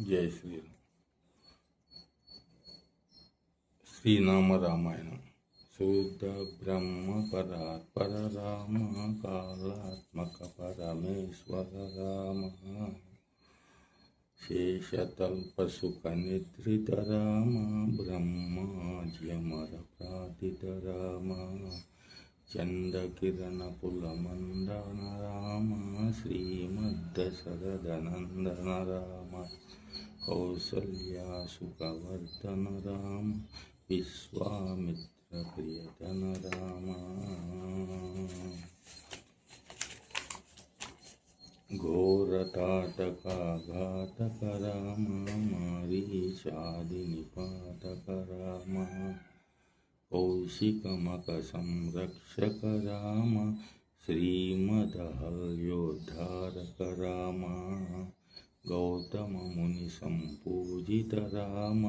జై శ్రీరామ్. శ్రీనామ రామాయణం. శుద్ధ బ్రహ్మ పరాత్పర రామ, కాళాత్మక పరమేశ్వర రామ, శేషతల్ప సుఖ నిద్రిత రామ, బ్రహ్మాజ్యమర ప్రార్థిత రామ, చంద్రకిరణ పులమందన రామ, శ్రీమద్దశరథనందన రామ, కౌసల్యా సుఖవర్ధన రామ, విశ్వామిత్ర ప్రియతన రామ. ఘోరతాటక ఘాతక రామ, మారీచాది నిపాతక రామ, కౌశికమక సంరక్షక రామ, శ్రీమదహల్యోద్ధారక రామ, గౌతమ ముని సంపూజిత రామ,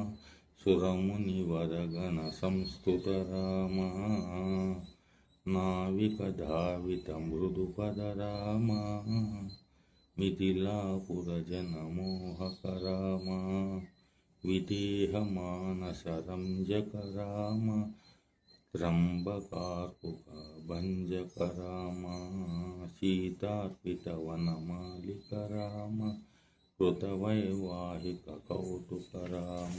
సురముని వరగణ సంస్థుత రామ, నావిక ధావిత మృదుపద రామ, మిథిలాపుర జనమోహక రామ, విదేహ మానస రంజక రామ, త్రంబకార్కుక భంజక రామ, సీతార్పిత వనమాలిక రామ, కృతవైవాహిక కౌతుక రామ,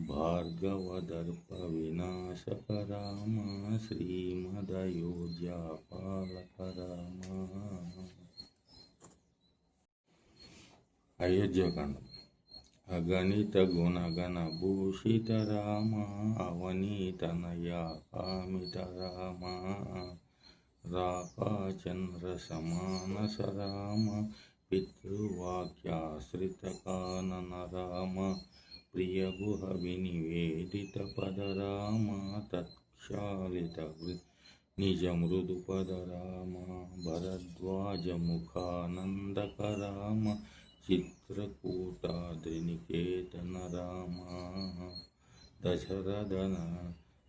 భార్గవదర్ప వినాశక రామ, శ్రీమదయోధ్యాపాలక రామ. అయోధ్యకాండం. అగణిత గుణగణ భూషిత రామ, అవనీతనయా కామిత రామ, రాకాచంద్ర సమానస రామ, పితృవాక్యాశ్రిత కానన రామ, ప్రియగుహ వినివేదిత పద రామ, తత్క్షాళిత నిజ మృదు పద రామ, భరద్వాజ ముఖానందక రామ, చిత్రకూటాద్రినికేతన రామ, దశరథన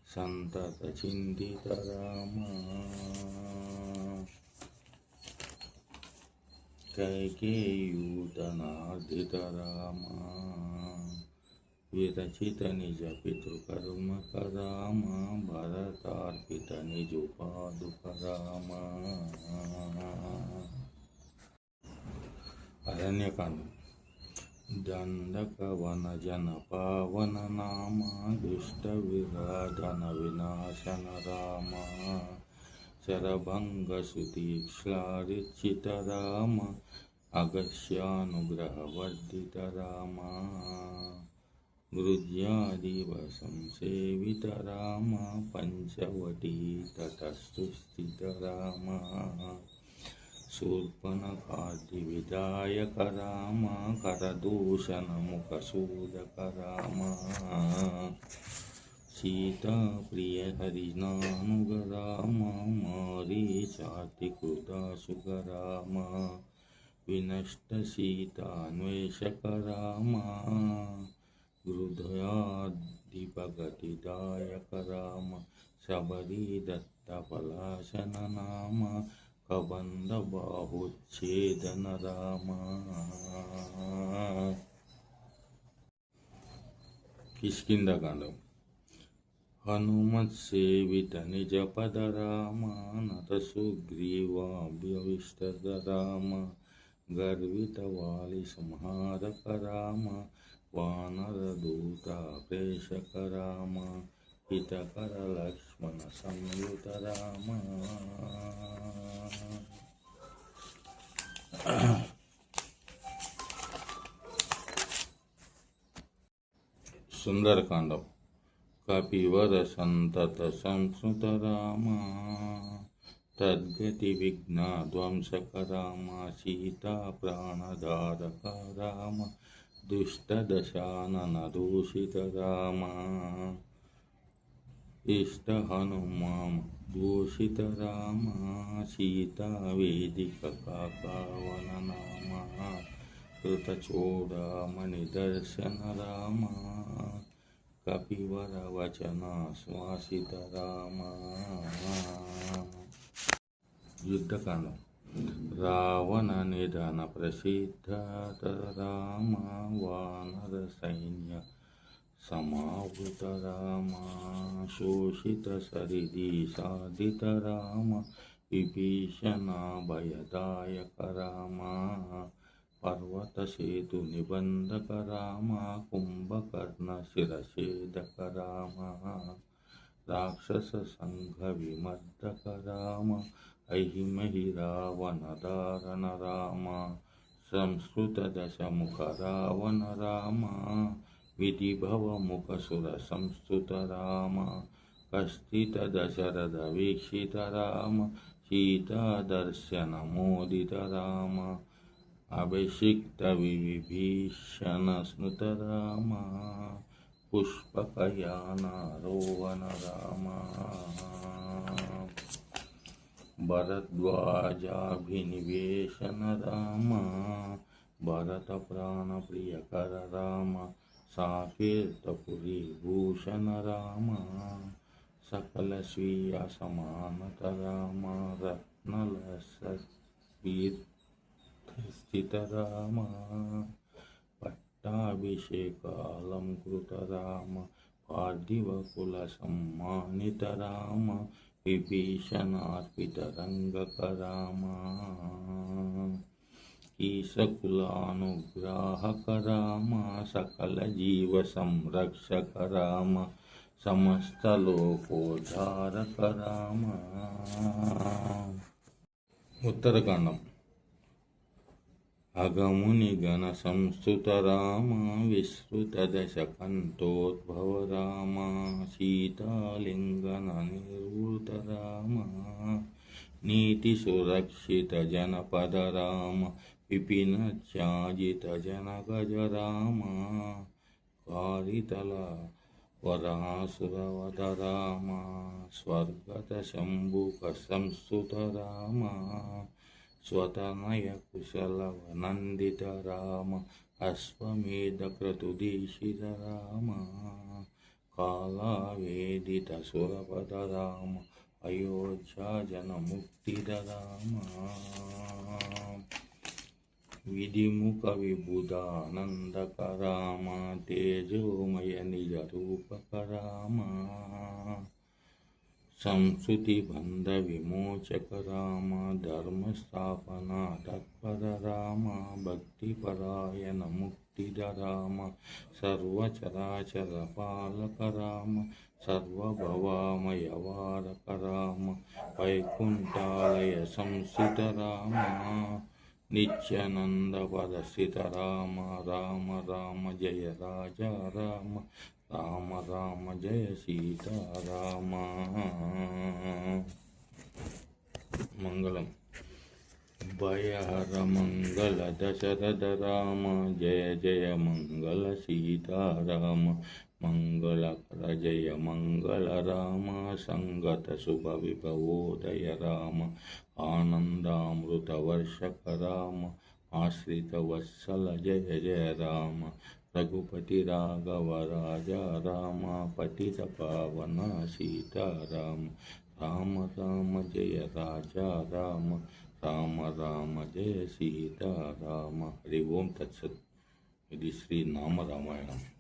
సంతత చింతిత రామ, కైకేయూతనార్ధిత రామ, విరచిత నిజ పితృకర్మక రామ, భరతార్పిత నిజుపాదుక రామ. అరణ్యకాండం. దండక వన జన పావన నామ, దుష్ట విరాధన వినాశన రామ, శరభంగ సుతీక్ష్లారిచిత రామ, అగస్యానుగ్రహ వర్ధిత రామ, గృధ్యాదివ సంసేవిత రామ, పంచవటీ తటస్థు స్థిత రామ, శూర్పణఖాది విధాయక రామ, కరదూషణ ముఖ సూదక రామ, సీతా ప్రియ హరినానుగ రామ, మారీచాతి కృతాసుగ రామ, వినష్ట సీతాన్వేషక రామ, హృదయాధిపగతిదాయక రామ, శబరీ దత్త పలాశన నామ, కబంధ బాహుచ్ఛేదన రామ. కిష్కింధకాండం. హనుమత్ సేవిత నిజ పద రామ, నత సుగ్రీవాభ్యవిష్టద రామ, గర్విత వాలి సంహారక రామ, వానర దూత ప్రేషక రామ, హితకర లక్ష్మణ సంయుత రామ. సుందరకాండం. కపివర సంతత సంస్కృత రామ, తద్గతి విఘ్న ధ్వంసక రామ, సీతా ప్రాణధారక రామ, దుష్ట దశానన దూషిత రామ, ఇష్ట హనుమాం భూషిత రామ, సీతా వేదిక కాకావన నామ, కృతచూడామణి దర్శన రామ, కపివర వచన శ్వాసిత రామ. యుద్ధకాండం. రావణ నిధన ప్రసిద్ధ రామ వానర సైన్య సమావృత రామ శోషిత సరిది సాధిత రామ విభీషణ భయదాయక రామ పర్వత సేతు నిబంధక రామ కుంభకర్ణ శిరఛేదక రామ రాక్షస సంఘ విమర్దక రామ ఐహిమహి రావణ దారణ రామ సంస్కృత దశముఖ రావణ రామ విధిభవ ముఖ సుర సంస్థుత రామ కస్థిత దశరథ వీక్షిత రామ సీతా దర్శన మోదిత రామ అభిషిక్త విభీషణ స్నుత రామ పుష్పకయానారోహణ రామ భరద్వాజాభినివేశన రామ భరత ప్రాణప్రియకర రామ సాకేతపురి భూషణ రామ సకల స్వీయ సమానత రామ రత్నలసీత రామ పట్టాభిషేకాలంకృత రామ పార్థివ కుల సమ్మానిత రామ విభీషణార్పిత రంగక రామ ఈశకులానుగ్రాహక రామ సకల జీవ సంరక్షక రామ సమస్త లోకోద్ధారక రామ. ఉత్తరకాండం. అగముని గణ సంస్థుత రామ విస్తృత దశ కంఠోద్భవ రామ సీతాలింగన నిర్వృత రామ నీతి సురక్షిత జనపద రామ విపిన త్యాజిత జనగజ రామ కారితల వరాసురవద రామ స్వర్గత శంభుక సంస్థుత రామ స్వతనయ కుశలవనందిత రామ అశ్వమేధ క్రతుదీశిత రామ కాళవేదిత సురపద రామ అయోధ్యా జనముక్తిద రామ విధిముఖ విబుధానందక రామ తేజోమయ నిజ రూపక రామ సంస్కృతి బంధ విమోచక రామ ధర్మస్థాపన తత్పర రామ భక్తిపరాయణ ముక్తిద రామ సర్వచరాచర పాలక రామ సర్వభవామయ వారక రామ వైకుంఠాలయ సంస్థిత రామ నిత్యానంద పదస్థిత రామ రామ రామ జయ రాజా రామ రామ రామ జయ సీతారామ. మంగళం. భయహర మంగళ దశరథ రామ జయ జయ మంగళ సీతారామ మంగళకర జయ మంగళ రామ సంగత శుభ విభవోదయ రామ ఆనందామృత వర్షక రామ ఆశ్రిత వత్సల జయ జయ రామ రఘుపతి రాఘవ రాజా రామ పతిత పావన సీతారామ రామ రామ జయ రాజా రామ రామ రామ జయ సీతారామ. హరి ఓం తత్సత్. ఇది శ్రీ నామ రామాయణం.